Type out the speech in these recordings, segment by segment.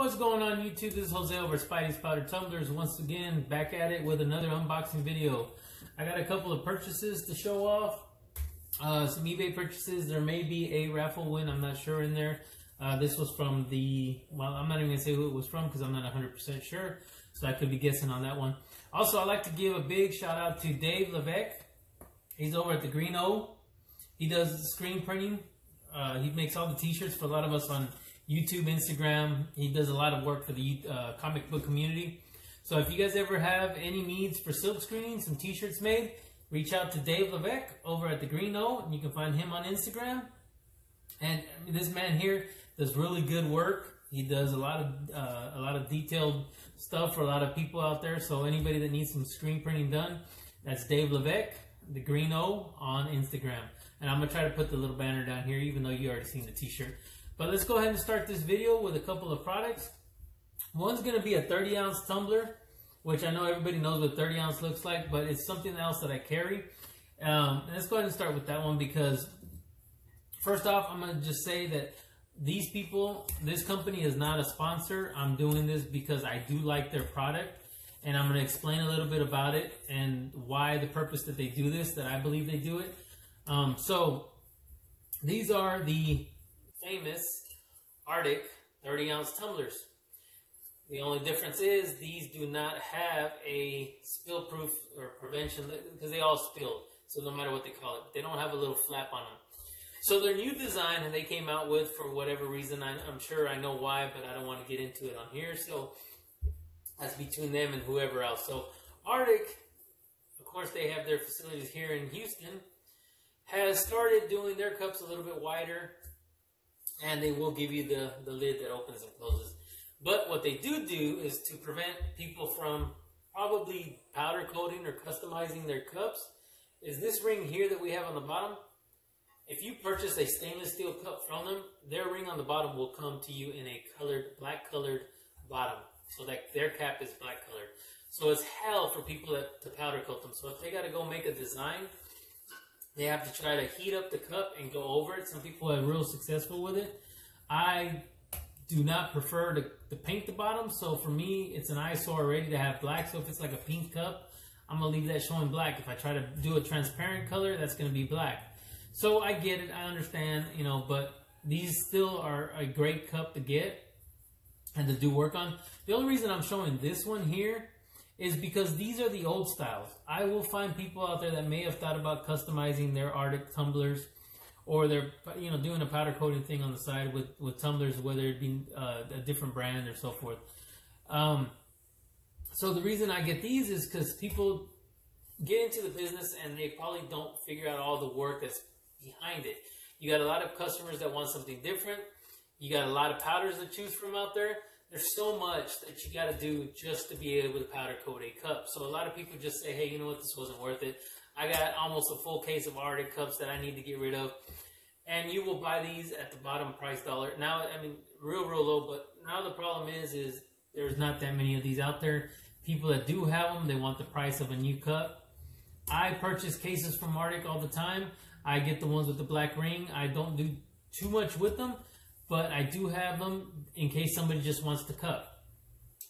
What's going on YouTube? This is Jose over at Spidey's Powder Tumblers. Once again, back at it with another unboxing video. I got a couple of purchases to show off. Some eBay purchases. There may be a raffle win, I'm not sure in there. This was from the, well, I'm not even going to say who it was from because I'm not 100% sure. So I could be guessing on that one. Also, I'd like to give a big shout out to Dave Levesque. He's over at the Green O. He does screen printing. He makes all the t-shirts for a lot of us on YouTube, Instagram. He does a lot of work for the comic book community. So if you guys ever have any needs for silk screening, some t-shirts made, reach out to Dave Levesque over at the Green O, and you can find him on Instagram. And I mean, this man here does really good work. He does a lot of detailed stuff for a lot of people out there. So anybody that needs some screen printing done, that's Dave Levesque, the Green O on Instagram. And I'm gonna try to put the little banner down here, even though you already seen the t-shirt. But let's go ahead and start this video with a couple of products. One's gonna be a 30-ounce tumbler, which I know everybody knows what 30 ounce looks like, but it's something else that I carry. Let's go ahead and start with that one because first off, I'm gonna just say that these people, this company is not a sponsor. I'm doing this because I do like their product, and I'm gonna explain a little bit about it and why the purpose that they do this, that I believe they do it. So these are the famous Arctic 30-ounce tumblers. The only difference is these do not have a spill proof or prevention because they all spill. So no matter what they call it, they don't have a little flap on them. So their new design that they came out with, for whatever reason, I'm sure I know why, but I don't want to get into it on here. So that's between them and whoever else. So Arctic, of course, they have their facilities here in Houston, has started doing their cups a little bit wider, and they will give you the lid that opens and closes. But what they do is to prevent people from probably powder coating or customizing their cups, is this ring here that we have on the bottom. If you purchase a stainless steel cup from them, their ring on the bottom will come to you in a black colored bottom. So that their cap is black colored. So it's hell for people to powder coat them. So if they got to go make a design, they have to try to heat up the cup and go over it. Some people are real successful with it. I do not prefer to paint the bottom. So for me, it's an eyesore already to have black. So if it's like a pink cup, I'm going to leave that showing black. If I try to do a transparent color, that's going to be black. So I get it, I understand, you know, but these still are a great cup to get and to do work on. The only reason I'm showing this one here is because these are the old styles. I will find people out there that may have thought about customizing their Arctic tumblers, or they're, you know, doing a powder coating thing on the side with tumblers, whether it be a different brand or so forth. So the reason I get these is because people get into the business and they probably don't figure out all the work that's behind it. You got a lot of customers that want something different. You got a lot of powders to choose from out there. There's so much that you got to do just to be able to powder coat a cup. So a lot of people just say, hey, you know what, this wasn't worth it. I got almost a full case of Arctic cups that I need to get rid of. And you will buy these at the bottom price dollar. Now, I mean, real low, but now the problem is there's not that many of these out there. People that do have them, they want the price of a new cup. I purchase cases from Arctic all the time. I get the ones with the black ring. I don't do too much with them, but I do have them in case somebody just wants the cup.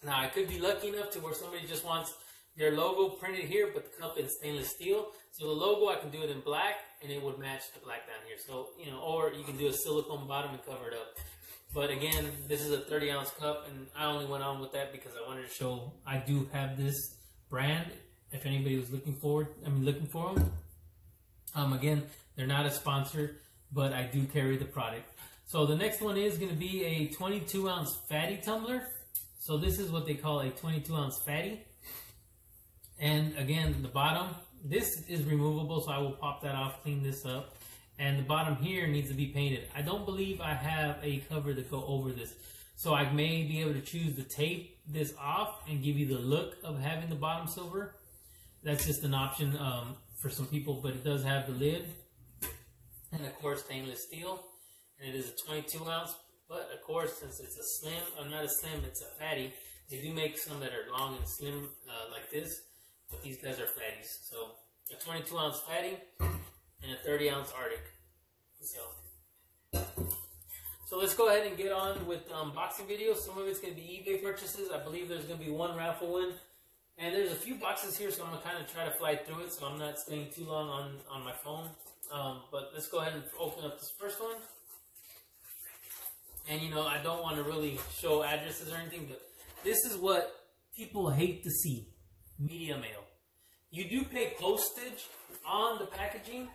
Now, I could be lucky enough to where somebody just wants their logo printed here, but the cup in stainless steel. So the logo, I can do it in black, and it would match the black down here. So, you know, or you can do a silicone bottom and cover it up. But again, this is a 30-ounce cup, and I only went on with that because I wanted to show I do have this brand. If anybody was looking for them. Again, they're not a sponsor, but I do carry the product. So the next one is going to be a 22-ounce fatty tumbler. So this is what they call a 22-ounce fatty. And again, the bottom, this is removable, so I will pop that off, clean this up. And the bottom here needs to be painted. I don't believe I have a cover to go over this. So I may be able to choose to tape this off and give you the look of having the bottom silver. That's just an option for some people, but it does have the lid. And of course, stainless steel. And it is a 22 ounce. But of course, since it's a slim, or not a slim, it's a fatty. They do make some that are long and slim like this. But these guys are fatties. So a 22 ounce fatty and a 30 ounce Arctic. So let's go ahead and get on with the unboxing video. Some of it's going to be eBay purchases. I believe there's going to be one raffle win. And there's a few boxes here, so I'm going to kind of try to fly through it so I'm not staying too long on my phone. But let's go ahead and open up this first one. And, you know, I don't want to really show addresses or anything, but this is what people hate to see. Media mail. You do pay postage on the packaging.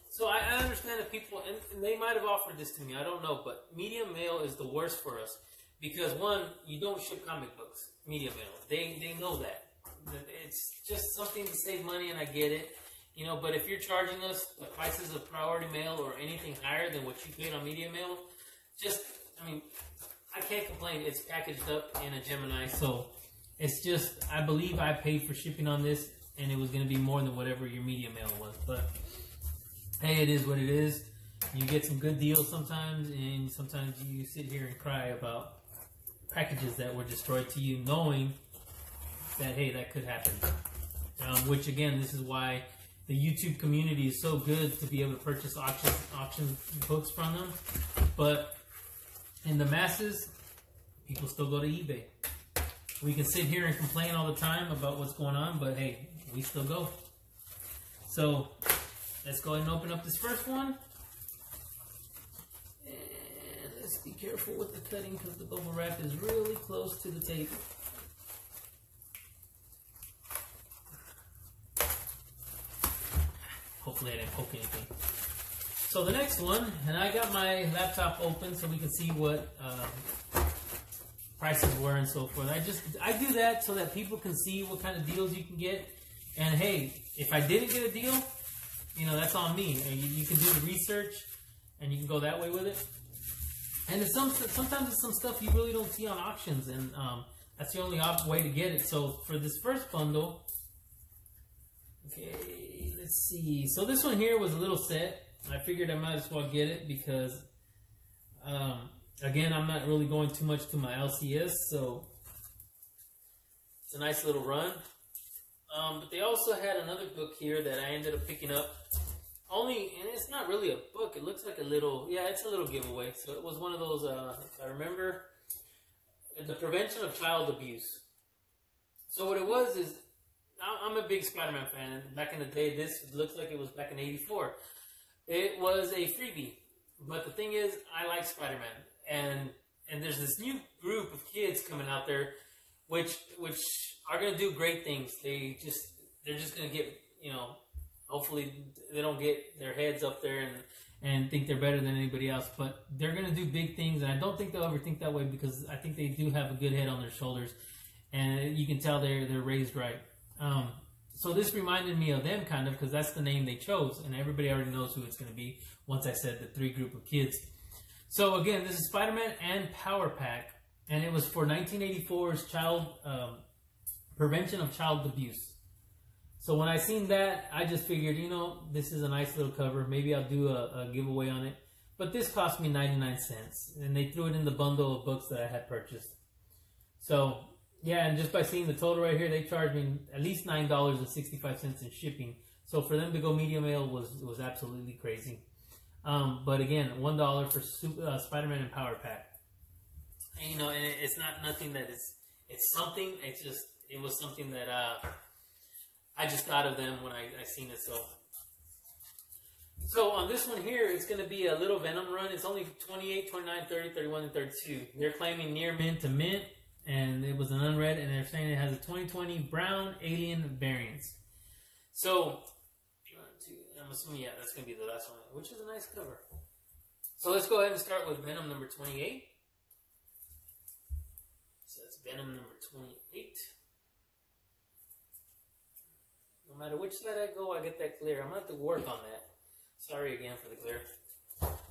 So I understand that people, and they might have offered this to me, I don't know, but media mail is the worst for us. Because one, you don't ship comic books, media mail. They know that. It's just something to save money, and I get it. You know, but if you're charging us the prices of priority mail or anything higher than what you paid on media mail, just, I mean, I can't complain. It's packaged up in a Gemini, so it's just, I believe I paid for shipping on this, and it was going to be more than whatever your media mail was. But, hey, it is what it is. You get some good deals sometimes, and sometimes you sit here and cry about packages that were destroyed to you, knowing that, hey, that could happen. Which, again, this is why the YouTube community is so good to be able to purchase auction books from them. But in the masses, people still go to eBay. We can sit here and complain all the time about what's going on, but hey, we still go. So let's go ahead and open up this first one. And let's be careful with the cutting because the bubble wrap is really close to the tape. Hopefully I didn't poke anything. So the next one, and I got my laptop open so we can see what prices were and so forth. I do that so that people can see what kind of deals you can get. And hey, if I didn't get a deal, you know, that's on me. You can do the research and you can go that way with it. And sometimes it's some stuff you really don't see on auctions, and that's the only way to get it. So for this first bundle, okay, let's see. So this one here was a little set. I figured I might as well get it because, again, I'm not really going too much to my LCS, so it's a nice little run. But they also had another book here that I ended up picking up. And it's not really a book. It looks like a little, yeah, it's a little giveaway. So it was one of those, if I remember, the prevention of child abuse. So what it was is, I'm a big Spider-Man fan, and back in the day, this looks like it was back in '84. It was a freebie, but the thing is, I like Spider-Man, and there's this new group of kids coming out there, which are gonna do great things. They're just gonna get, you know, hopefully they don't get their heads up there and think they're better than anybody else, but they're gonna do big things, and I don't think they'll ever think that way because I think they do have a good head on their shoulders, and you can tell they're raised right. So this reminded me of them kind of because that's the name they chose, and everybody already knows who it's going to be once I said the three group of kids. So again, this is Spider-Man and Power Pack, and it was for 1984's prevention of child abuse. So when I seen that, I just figured, you know, this is a nice little cover. Maybe I'll do a giveaway on it. But this cost me 99 cents, and they threw it in the bundle of books that I had purchased. So yeah, and just by seeing the total right here, they charged me at least $9.65 in shipping. So for them to go media mail was absolutely crazy. But again, $1 for Spider-Man and Power Pack. And, you know, and it's not nothing that it's something. It was something that I just thought of them when I seen it. So on this one here, it's going to be a little Venom run. It's only 28, 29, 30, 31, and 32. They're claiming near mint to mint. And it was an unread, and they're saying it has a 2020 brown alien variance. So, I'm assuming, yeah, that's going to be the last one, which is a nice cover. So let's go ahead and start with Venom number 28. So that's Venom number 28. No matter which side I go, I get that glare. I'm going to have to work on that. Sorry again for the glare.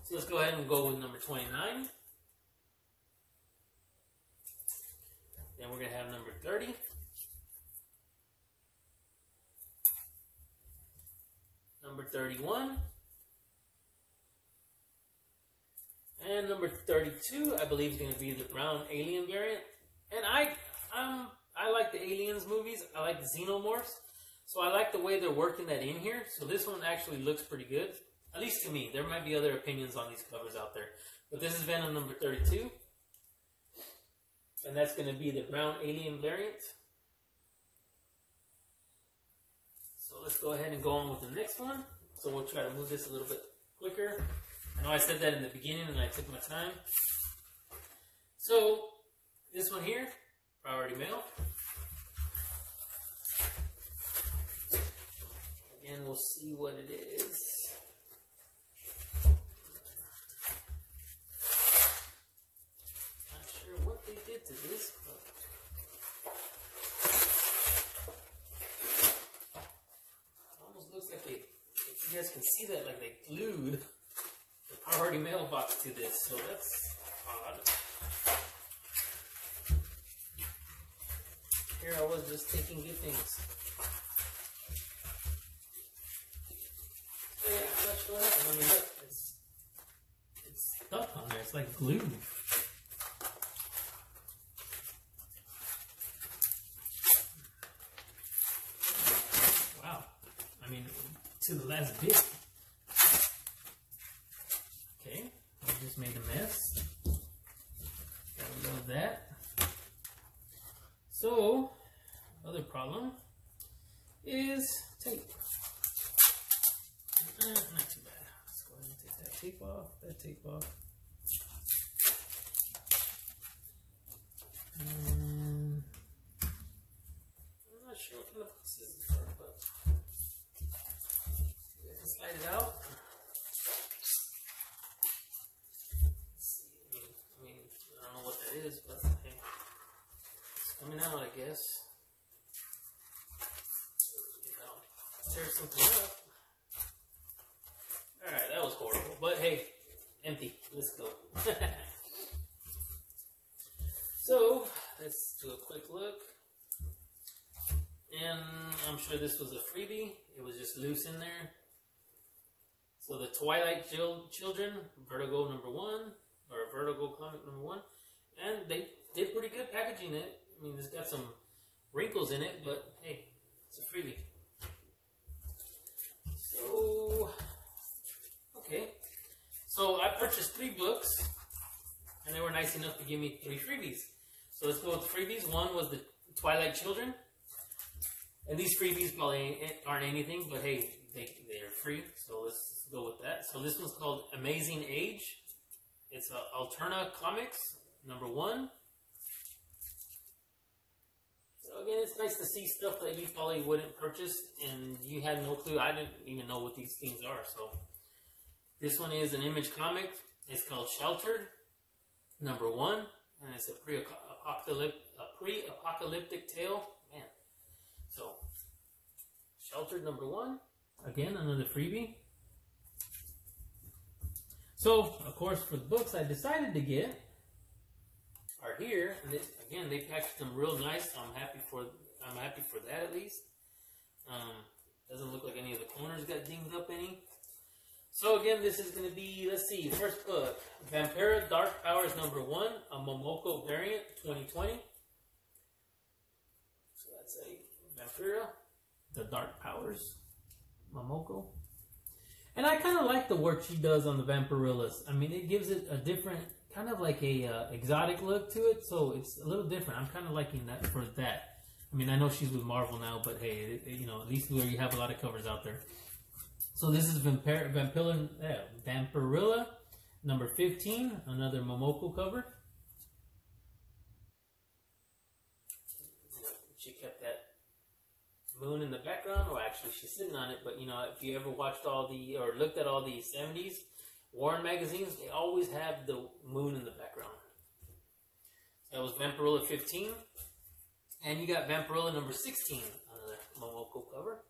So let's go ahead and go with number 29. Then we're going to have number 30. Number 31. And number 32, I believe, is going to be the brown alien variant. And I like the Aliens movies. I like the Xenomorphs. So I like the way they're working that in here. So this one actually looks pretty good. At least to me. There might be other opinions on these covers out there. But this is Venom number 32. And that's going to be the brown alien variant. So let's go ahead and go on with the next one. So we'll try to move this a little bit quicker. I know I said that in the beginning and I took my time. So this one here, priority mail. Again, we'll see what it is. Not sure what they did to this, but it almost looks like they, if you guys can see that, like they glued the priority mailbox to this, so that's odd. Here I was just taking good things. Yeah, that's what happened. I mean, look, it's stuck on there. It's like glue. Wow. I mean, to the last bit. Okay, I just made a mess. Got rid of that. So, other problem is tape. Not too bad. Let's go ahead and take that tape off. That tape off. I'm not sure what kind of box this is for, but you can slide it out. Let's see. I mean, I don't know what that is, but hey, it's coming out, I guess. If I don't tear something up. Alright, that was horrible. But hey, empty. Let's go. So, let's do a quick look. And I'm sure this was a freebie. It was just loose in there. So the Twilight Children, Vertigo number 1, or Vertigo comic number 1. And they did pretty good packaging it. I mean, it's got some wrinkles in it, but hey, it's a freebie. So... okay, so I purchased 3 books, and they were nice enough to give me 3 freebies. So let's go with the freebies. One was the Twilight Children, and these freebies probably aren't anything, but hey, they're free, so let's go with that. So this one's called Amazing Age. It's Alterna Comics, number 1. So again, it's nice to see stuff that you probably wouldn't purchase, and you had no clue. I didn't even know what these things are, so... this one is an Image comic. It's called Sheltered, number 1, and it's a pre-apocalyptic tale. Man, so Sheltered, number 1. Again, another freebie. So, of course, for the books I decided to get are here. And again, they packaged them real nice. So I'm happy for that at least. Doesn't look like any of the corners got dinged up any. So again, this is going to be, let's see, first book, Vampira Dark Powers number 1, a Momoko variant, 2020. So that's a Vampira, the Dark Powers, Momoko. And I kind of like the work she does on the Vampirillas. I mean, it gives it a different, kind of like a exotic look to it, so it's a little different. I'm kind of liking that for that. I mean, I know she's with Marvel now, but hey, you know, at least where you have a lot of covers out there. So this is Vampirilla number 15, another Momoko cover. She kept that moon in the background, or actually she's sitting on it, but you know, if you ever watched all the, or looked at all the 70s Warren magazines, they always have the moon in the background. That was Vampirilla 15. And you got Vampirilla number 16, another Momoko cover.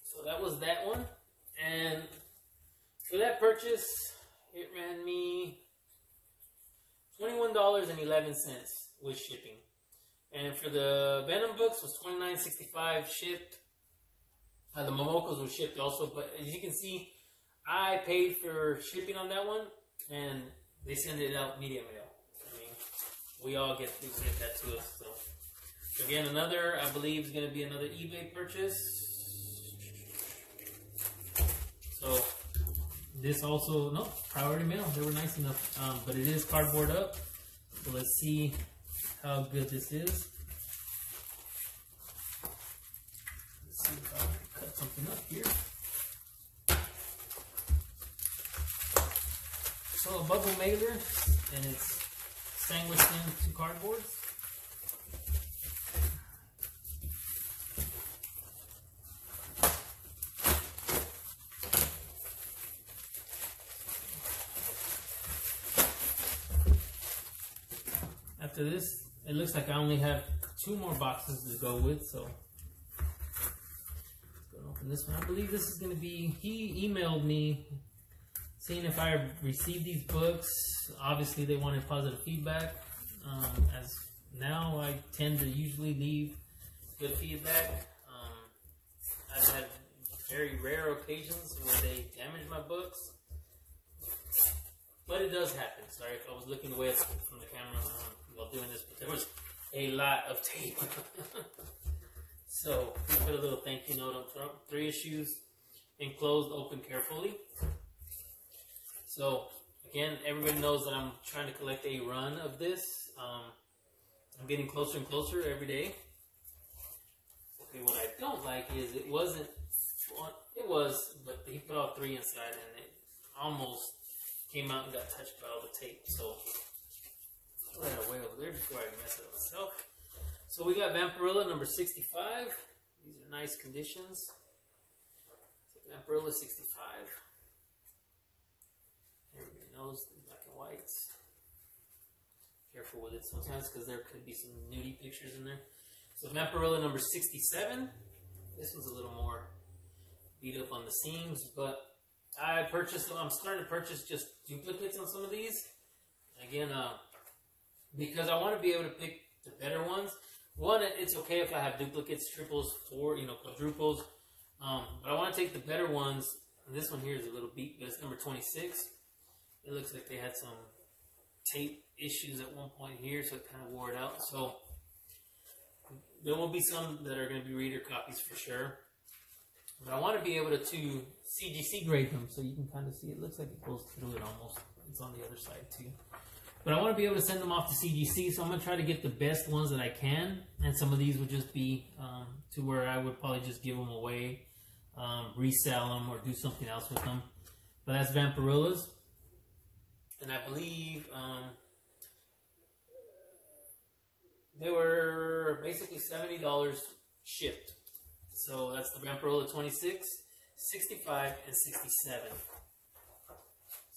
So that was that one, and for that purchase, it ran me $21.11 with shipping. And for the Venom books was $29.65 shipped. The Momokos were shipped also, but as you can see, I paid for shipping on that one, and they send it out media mail. I mean, we all get that to us. So again, another, I believe, is going to be another eBay purchase. So this also, no, priority mail. They were nice enough. But it is cardboard up. So let's see how good this is. Let's see if I can cut something up here. So a bubble mailer, and it's sandwiched into cardboard. After this, it looks like I only have 2 more boxes to go with, so let's go and open this one. I believe this is going to be, he emailed me seeing if I received these books. Obviously they wanted positive feedback, as now I tend to usually leave good feedback. I've had very rare occasions where they damage my books, but it does happen. Sorry if I was looking away from the camera while doing this, but there was a lot of tape. So we put a little thank you note on top. 3 issues, enclosed, open carefully. So again, everybody knows that I'm trying to collect a run of this. I'm getting closer and closer every day. Okay, what I don't like is it was, but he put all 3 inside, and it almost came out and got touched by all the tape. So I'll put that away over there before I mess it up myself. So we got Vampira number 65. These are nice conditions. So Vampira 65. Everybody knows the black and whites. Careful with it sometimes because there could be some nudie pictures in there. So Vampira number 67. This one's a little more beat up on the seams, but I'm starting to purchase just duplicates on some of these. Again, because I want to be able to pick the better ones. One, it's okay if I have duplicates, triples, quadruples. But I want to take the better ones. And this one here is a little beat, but it's number 26. It looks like they had some tape issues at one point here, so it kind of wore it out. So there will be some that are going to be reader copies for sure. But I want to be able to CGC grade them, so you can kind of see it looks like it goes through it almost. It's on the other side too. But I want to be able to send them off to CGC, so I'm going to try to get the best ones that I can. And some of these would just be to where I would probably just give them away, resell them, or do something else with them. But that's Vampirilla's. And I believe they were basically $70 shipped. So that's the Vampira 26, 65, and 67.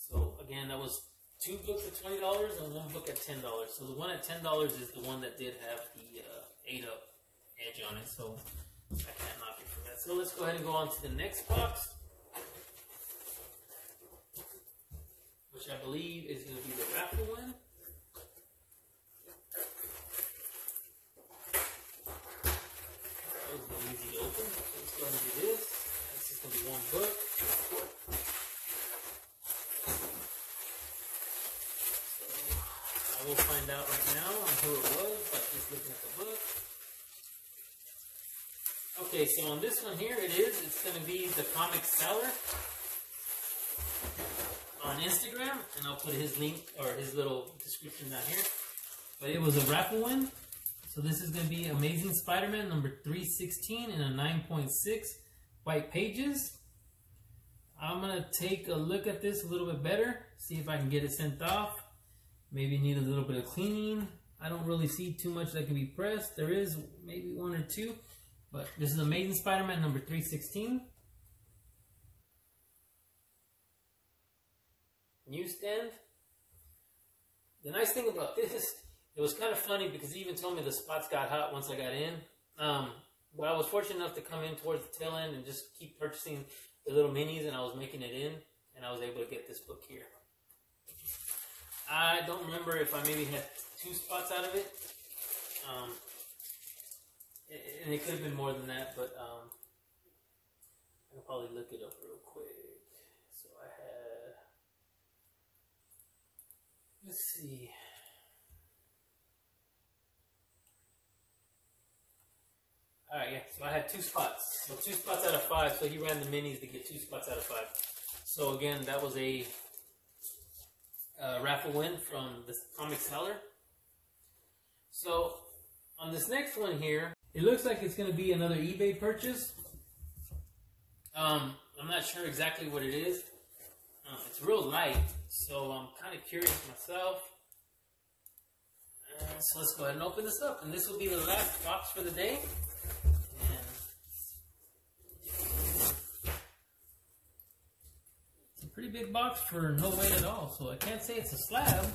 So again, that was 2 books at $20 and 1 book at $10. So the one at $10 is the one that did have the 8-up edge on it. So I can't knock it for that. So let's go ahead and go on to the next box, which I believe is going to be the raffle one. That was really easy to open. So let's go ahead and do this. This is going to be 1 book. So I will find out right now on who it was by just looking at the book. Okay, so on this one here, it's going to be the comic cellar on Instagram, and I'll put his link or his little description down here. But it was a raffle win. So this is going to be Amazing Spider-Man number 316 in a 9.6 white pages. I'm going to take a look at this a little bit better, see if I can get it sent off. Maybe need a little bit of cleaning. I don't really see too much that can be pressed. There is maybe 1 or 2. But this is Amazing Spider-Man number 316. Newsstand. The nice thing about this, it was kind of funny because he even told me the spots got hot once I got in. But I was fortunate enough to come in towards the tail end and just keep purchasing the little minis, and I was making it in, and I was able to get this book here. I don't remember if I maybe had 2 spots out of it. And it could have been more than that, but I'll probably look it up real quick. So I had, let's see. Alright, yeah, so I had 2 spots. So 2 spots out of 5, so he ran the minis to get 2 spots out of 5. So again, that was a raffle win from the comic seller. So on this next one here, it looks like it's going to be another eBay purchase. I'm not sure exactly what it is. It's real light, so I'm kind of curious myself. So let's go ahead and open this up, and this will be the last box for the day. And it's a pretty big box for no weight at all, so I can't say it's a slab.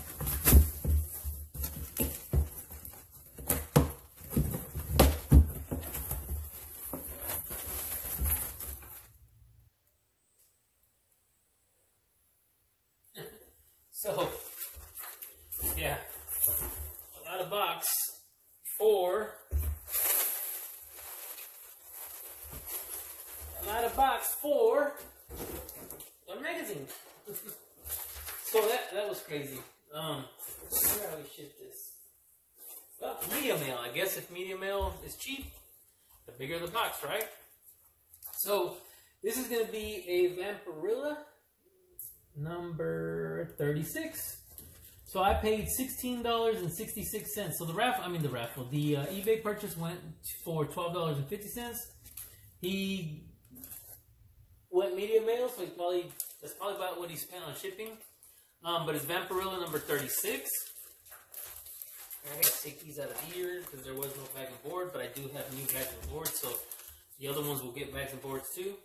So, yeah, a lot of box for one magazine. So that was crazy. Where do we ship this? Well, media mail. I guess if media mail is cheap, the bigger the box, right? So this is going to be a Vampira number 36. So I paid $16.66. So the eBay purchase went for $12.50. He went media mail, so that's probably about what he spent on shipping. But it's Vampira number 36. I gotta take these out of here because there was no bag and board, but I do have new bags and boards, so the other ones will get bags and boards too.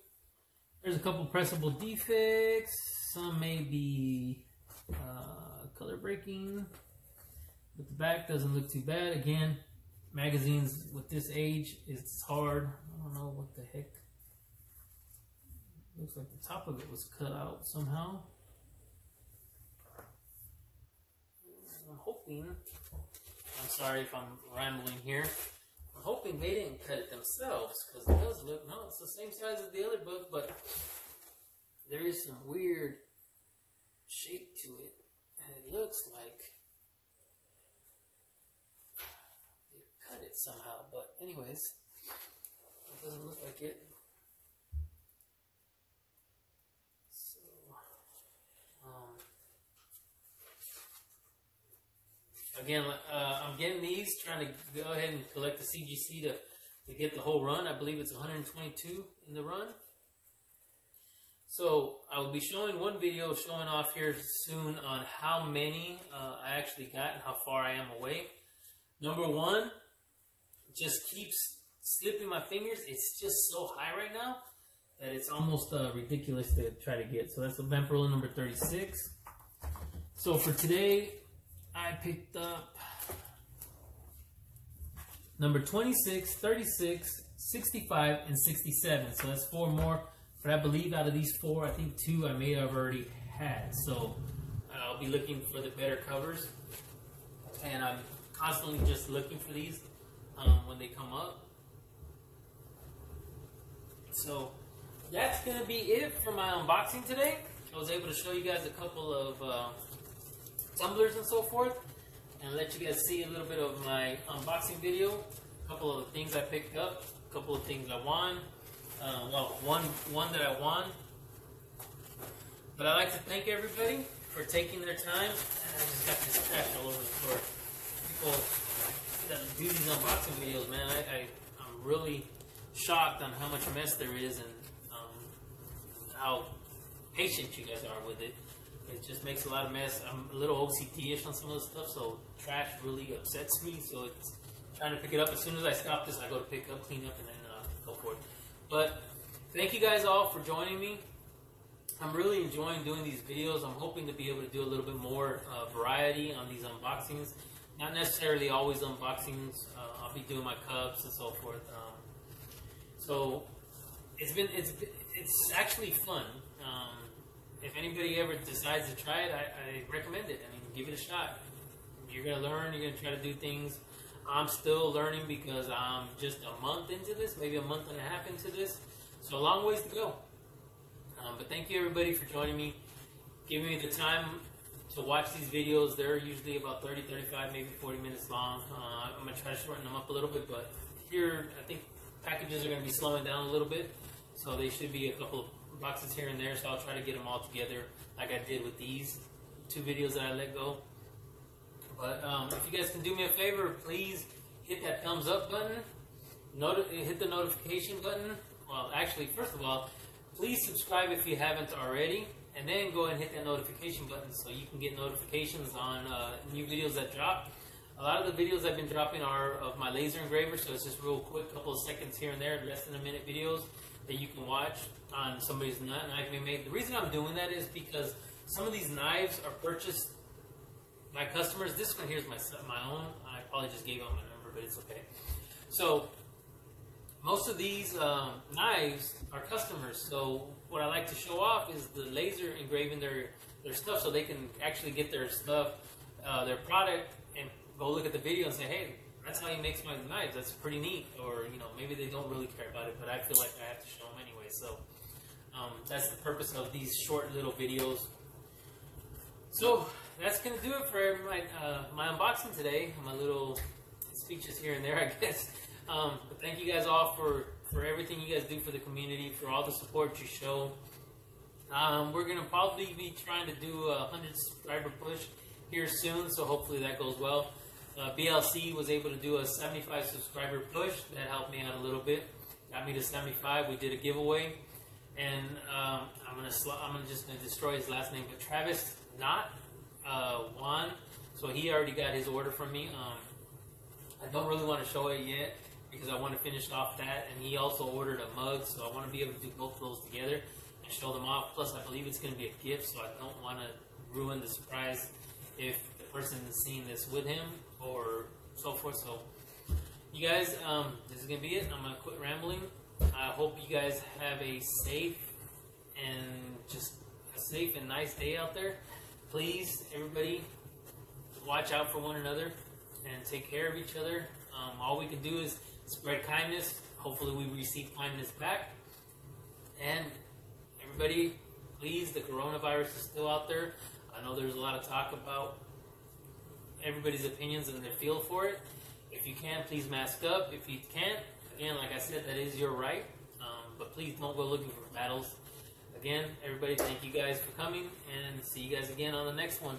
There's a couple pressable defects. Some may be color breaking, but the back doesn't look too bad. Again, magazines with this age, it's hard. I don't know what the heck. Looks like the top of it was cut out somehow. I'm hoping, I'm sorry if I'm rambling here. I'm hoping they didn't cut it themselves, because it does look, no, it's the same size as the other book, but there is some weird shape to it, and it looks like they cut it somehow, but anyways, it doesn't look like it. So, again, I'm getting these, trying to go ahead and collect the CGC to get the whole run. I believe it's 122 in the run. So I will be showing one video showing off here soon on how many I actually got and how far I am away. Number one, just keeps slipping my fingers. It's just so high right now that it's almost ridiculous to try to get. So that's the Vampira number 36. So for today, I picked up number 26, 36, 65, and 67. So that's 4 more. But I believe out of these 4, I think 2 I may have already had. So I'll be looking for the better covers. And I'm constantly just looking for these when they come up. So that's going to be it for my unboxing today. I was able to show you guys a couple of tumblers and so forth, and let you guys see a little bit of my unboxing video. A couple of the things I picked up, a couple of things I won. Well, one that I won. But I'd like to thank everybody for taking their time. I just got this trash all over the floor. People that do these unboxing videos, man, I'm really shocked on how much mess there is and how patient you guys are with it. It just makes a lot of mess. I'm a little OCD-ish on some of the stuff, so trash really upsets me. So it's trying to pick it up. As soon as I stop this, I go to pick up, clean up, and then go for it. But thank you guys all for joining me. I'm really enjoying doing these videos. I'm hoping to be able to do a little bit more variety on these unboxings. Not necessarily always unboxings. I'll be doing my cups and so forth. So it's actually fun. If anybody ever decides to try it, I recommend it. I mean, give it a shot. You're gonna learn. You're gonna try to do things. I'm still learning because I'm just a month into this, maybe a month and a half into this. So a long ways to go. But thank you everybody for joining me, giving me the time to watch these videos. They're usually about 30, 35, maybe 40 minutes long. I'm going to try to shorten them up a little bit, but here I think packages are going to be slowing down a little bit. So they should be a couple boxes here and there, so I'll try to get them all together like I did with these 2 videos that I let go. But if you guys can do me a favor, please hit that thumbs up button, hit the notification button. Well, actually, first of all, please subscribe if you haven't already, and then go and hit that notification button so you can get notifications on new videos that drop. A lot of the videos I've been dropping are of my laser engraver, so it's just real quick, couple of seconds here and there, less than a minute videos that you can watch on somebody's knife being made. The reason I'm doing that is because some of these knives are purchased by customers. This one here is my own. I probably just gave out my number, but it's okay. So most of these knives are customers. So what I like to show off is the laser engraving their stuff, so they can actually get their stuff, their product, and go look at the video and say, hey, that's how he makes my knives. That's pretty neat. Or, you know, maybe they don't really care about it, but I feel like I have to show them anyway. So that's the purpose of these short little videos. So that's going to do it for my unboxing today. My little speeches here and there, I guess. But thank you guys all for everything you guys do for the community, for all the support you show. We're going to probably be trying to do a 100 subscriber push here soon, so hopefully that goes well. BLC was able to do a 75 subscriber push. That helped me out a little bit. Got me to 75. We did a giveaway, and I'm just gonna destroy his last name, but Travis won. So he already got his order from me. I don't really want to show it yet because I want to finish off that, and he also ordered a mug, so I want to be able to do both of those together and show them off. Plus, I believe it's going to be a gift, so I don't want to ruin the surprise if the person is seeing this with him or so forth. So you guys, this is gonna be it. I'm gonna quit rambling. I hope you guys have a safe and nice day out there. Please, everybody, watch out for one another and take care of each other. All we can do is spread kindness. Hopefully we receive kindness back. And everybody, please, the coronavirus is still out there. I know there's a lot of talk about everybody's opinions and their feel for it. If you can, please mask up. If you can't, again, like I said, that is your right. But please don't go looking for battles. Again, everybody, thank you guys for coming, and see you guys again on the next one.